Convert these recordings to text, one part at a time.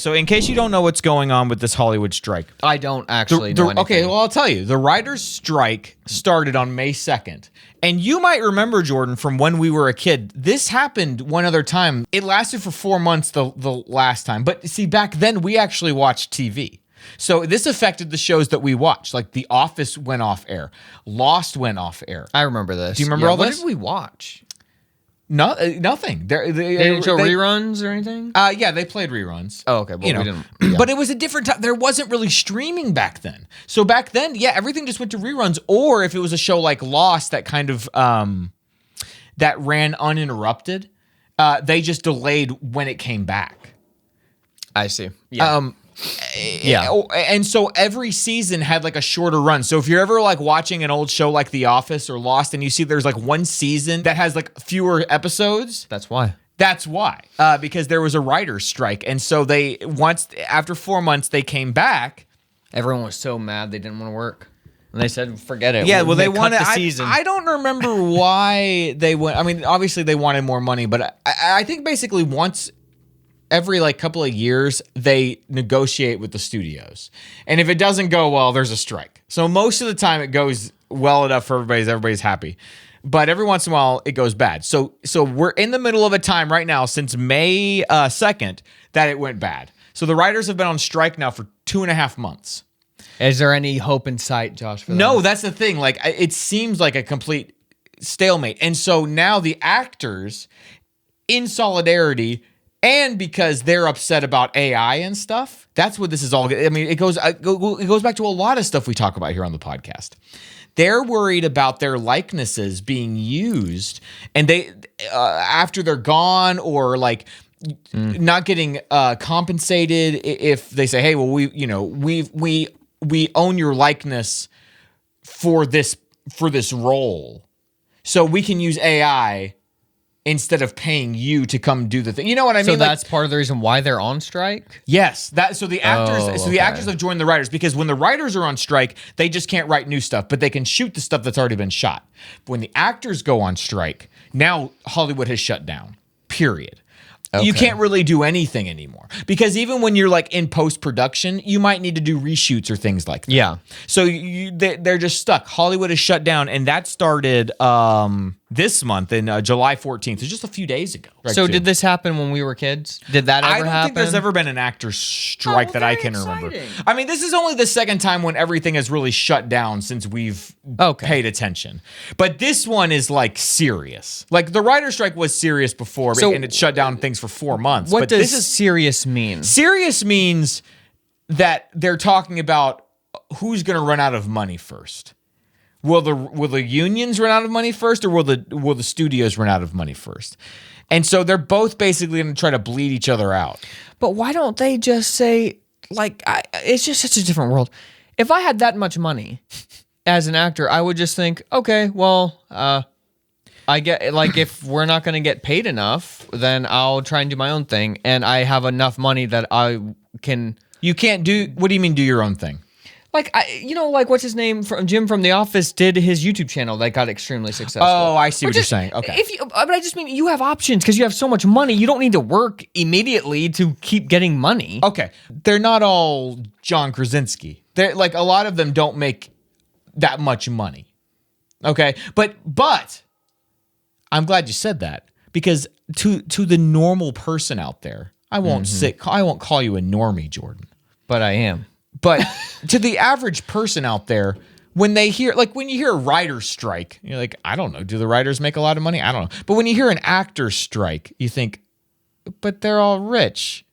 So in case you don't know what's going on with this Hollywood strike. I don't actually know anything. Okay, well, I'll tell you. The writers' strike started on May 2nd. And you might remember, Jordan, from when we were a kid, this happened one other time. It lasted for 4 months the last time. But see, back then, we actually watched TV. So this affected the shows that we watched. Like The Office went off air. Lost went off air. I remember this. Do you remember all this? What did we watch? No, nothing. They didn't show reruns or anything? Yeah, they played reruns. Oh, okay. Well, we didn't. Yeah. But it was a different time. There wasn't really streaming back then. So back then, yeah, everything just went to reruns. Or if it was a show like Lost that kind of that ran uninterrupted, they just delayed when it came back. I see. Yeah. Yeah. And so every season had like a shorter run. So if you're ever like watching an old show like The Office or Lost and you see there's like one season that has like fewer episodes. That's why. That's why. Because there was a writer's strike. And so after 4 months, they came back. Everyone was so mad they didn't want to work. And they said, forget it. Yeah, well, they wanted the season. I don't remember why they went. I mean, obviously they wanted more money, but I think basically once every like couple of years, they negotiate with the studios. And if it doesn't go well, there's a strike. So most of the time it goes well enough for everybody's happy. But every once in a while it goes bad. So we're in the middle of a time right now since May 2nd that it went bad. So the writers have been on strike now for 2.5 months. Is there any hope in sight, Josh? For No, that's the thing. Like it seems like a complete stalemate. And so now the actors, in solidarity, and because they're upset about AI and stuff, that's what this is all. I mean, it goes back to a lot of stuff we talk about here on the podcast. They're worried about their likenesses being used, and they after they're gone or like not getting compensated if they say, "Hey, well, we own your likeness for this role, so we can use AI." Instead of paying you to come do the thing. You know what I mean? So that's part of the reason why they're on strike? Yes. The actors have joined the writers because when the writers are on strike, they just can't write new stuff, but they can shoot the stuff that's already been shot. But when the actors go on strike, now Hollywood has shut down. Period. Okay. You can't really do anything anymore because even when you're like in post-production, you might need to do reshoots or things like that. Yeah. So they're just stuck. Hollywood is shut down, and that started this month in July 14th. It's just a few days ago. So did this happen when we were kids? Did that ever happen? I don't think there's ever been an actor's strike that I can remember. I mean, this is only the second time when everything has really shut down since we've paid attention. But this one is like serious. Like the writer's strike was serious before, and it shut down things for 4 months. What does this serious mean? Serious means that they're talking about who's going to run out of money first. Will the unions run out of money first, or will the studios run out of money first? And so they're both basically going to try to bleed each other out. But why don't they just say, like, it's just such a different world. If I had that much money as an actor, I would just think, okay, well, I get, like, if we're not going to get paid enough, then I'll try and do my own thing, and I have enough money that I can. You can't do. What do you mean, do your own thing? Like, like what's his name? Jim from The Office did his YouTube channel that got extremely successful. Oh, I see what you're saying. Okay. But I just mean you have options because you have so much money. You don't need to work immediately to keep getting money. Okay. They're not all John Krasinski. They're like a lot of them don't make that much money. Okay. But I'm glad you said that because to the normal person out there, I won't call you a normie, Jordan. But I am. But to the average person out there, when you hear a writer's strike, you're like, I don't know. Do the writers make a lot of money? I don't know. But when you hear an actor's strike, you think, but they're all rich.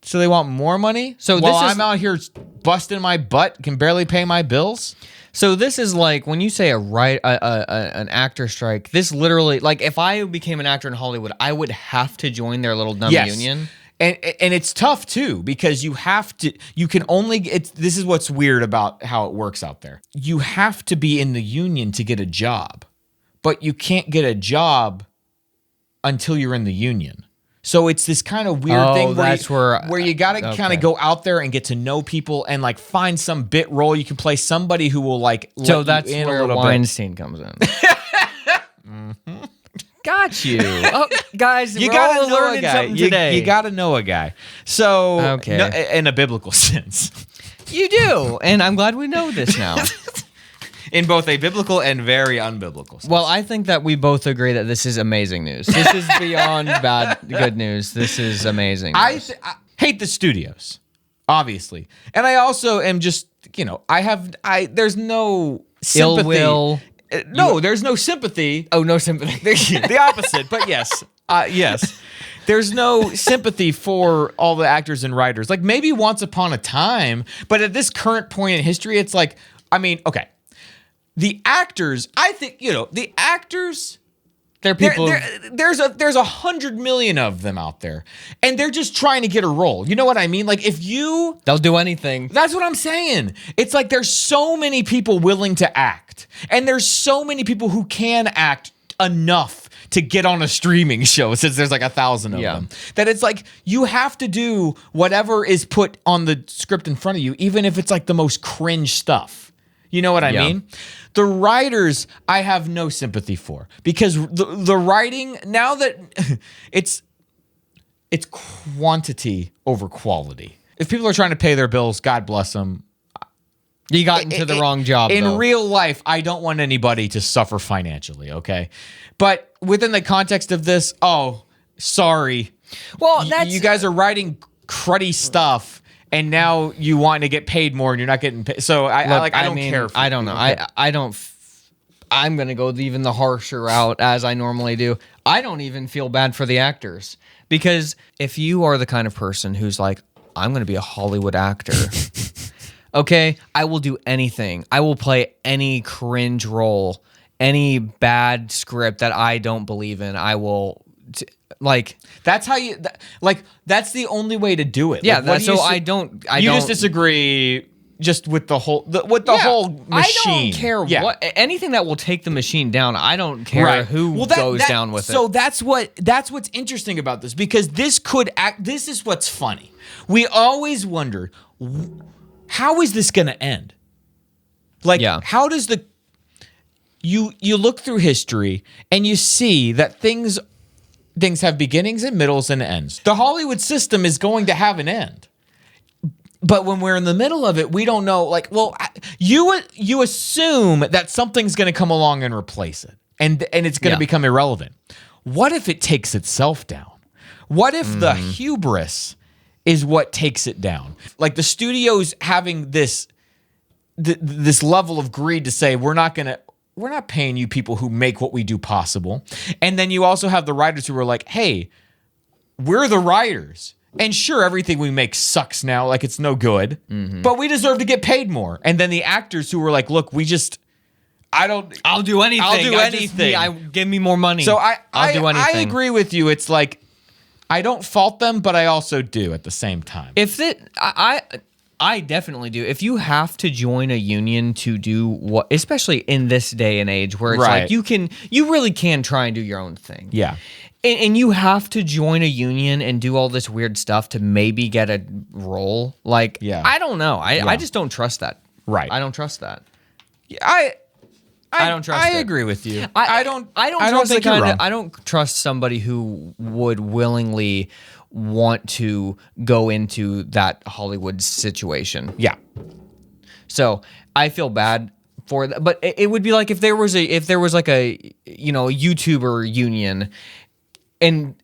So they want more money? So I'm out here busting my butt, can barely pay my bills? So this is like when you say an actor strike, this literally, like if I became an actor in Hollywood, I would have to join their little dumb union. And it's tough too because this is what's weird about how it works out there. You have to be in the union to get a job, but you can't get a job until you're in the union. So it's this kind of weird thing where you got to kind of go out there and get to know people and like find some bit role you can play, somebody who will like let so that's you in where a little Weinstein comes in. Mm-hmm. Got you. Oh, guys, You we're gotta all know a learning guy. something today. You gotta know a guy. So, Okay. no, in a biblical sense, You do, and I'm glad we know this now. in both a biblical and very unbiblical sense. Well, I think that we both agree that this is amazing news. This is beyond good news. This is amazing news. I hate the studios, obviously, and I also am just there's no sympathy. Ill will. No, there's no sympathy. Oh, no sympathy. The opposite, but yes, yes. There's no sympathy for all the actors and writers. Like maybe once upon a time, but at this current point in history, it's like, I mean, okay. The actors, I think, the actors, They're people. there's 100 million of them out there, and they're just trying to get a role. You know what I mean? Like They'll do anything. that's what I'm saying. It's like there's so many people willing to act, and there's so many people who can act enough to get on a streaming show, since there's like 1,000 of them, that it's like you have to do whatever is put on the script in front of you, even if it's like the most cringe stuff. You know what I mean? The writers, I have no sympathy for, because the writing, now that it's quantity over quality. If people are trying to pay their bills, God bless them. You got into the wrong job, In though. real life, I don't want anybody to suffer financially, okay? But within the context of this, oh, sorry. Well, You guys are writing cruddy stuff, and now you want to get paid more, and you're not getting paid. So I don't care. I don't know. I don't. I'm gonna go even the harsher route, as I normally do. I don't even feel bad for the actors, because if you are the kind of person who's like, I'm gonna be a Hollywood actor. Okay, I will do anything. I will play any cringe role, any bad script that I don't believe in. I will, That's how you that's the only way to do it. yeah. Like, what do you So say- I don't. you just disagree just with the whole whole machine. I don't care what anything that will take the machine down. I don't care who goes down with it. So that's what's interesting about this, because this could act. This is what's funny. We always wondered, how is this going to end? Like, how does you look through history and you see that things have beginnings and middles and ends. The Hollywood system is going to have an end. But when we're in the middle of it, we don't know, like, well, you assume that something's going to come along and replace it, and it's going to become irrelevant. What if it takes itself down? What if the hubris is what takes it down? Like the studios having this level of greed to say, we're not paying you people who make what we do possible. And then you also have the writers who are like, hey, we're the writers. And sure, everything we make sucks now, like it's no good, but we deserve to get paid more. And then the actors who were like, look, I'll do anything. Give me more money. So I'll do anything. I agree with you. It's like, I don't fault them, but I also do at the same time. I definitely do. If you have to join a union to do what, especially in this day and age where it's like you really can try and do your own thing. Yeah. And you have to join a union and do all this weird stuff to maybe get a role. Like, I don't know. I just don't trust that. Right. I don't trust that. I don't trust it. I agree with you. I don't trust somebody who would willingly want to go into that Hollywood situation. Yeah. So I feel bad for that, but it would be like if there was like a YouTuber union, and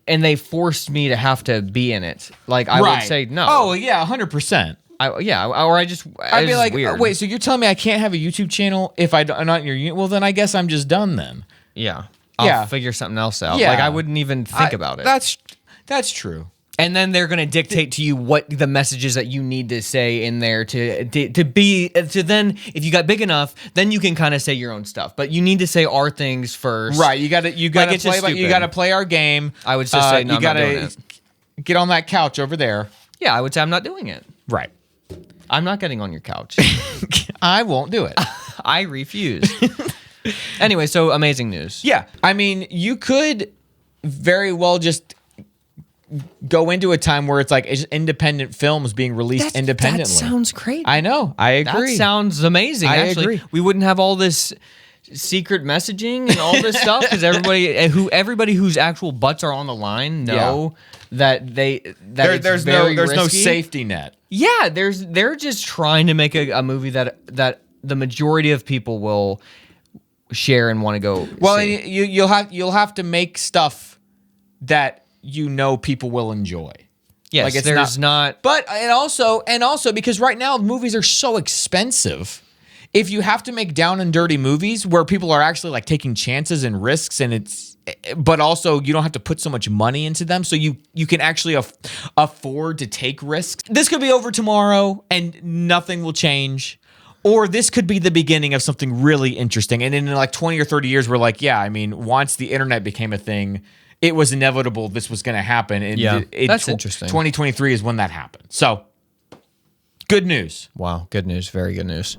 they forced me to have to be in it. Like I would say no. Oh yeah, 100%. I'd be like, weird. Wait, so you're telling me I can't have a YouTube channel if I'm not in your union? Well, then I guess I'm just done then. Yeah. I'll figure something else out. Yeah. Like I wouldn't even think about it. That's true. And then they're going to dictate to you what the messages that you need to say in there to then, if you got big enough, then you can kind of say your own stuff. But you need to say our things first. Right. You got to play our game. I would just say, no, I'm not doing it. Get on that couch over there. Yeah, I would say I'm not doing it. Right. I'm not getting on your couch. I won't do it. I refuse. Anyway, so amazing news. Yeah. I mean, you could very well just go into a time where it's like it's independent films being released independently. That sounds great. I know. I agree. That sounds amazing. I Actually, agree. we wouldn't have all this secret messaging and all this stuff because everybody whose actual butts are on the line know that there's no safety net. Yeah, they're just trying to make a movie that the majority of people will share and want to go. Well, see. and you'll have to make stuff that people will enjoy. Yes, like there's not. But and also because right now movies are so expensive. If you have to make down and dirty movies where people are actually like taking chances and risks, but also you don't have to put so much money into them, so you can actually afford to take risks. This could be over tomorrow and nothing will change. Or this could be the beginning of something really interesting. And in like 20 or 30 years, we're like, yeah, I mean, once the internet became a thing, it was inevitable this was going to happen. And that's interesting. 2023 is when that happened. So, good news. Wow, good news. Very good news.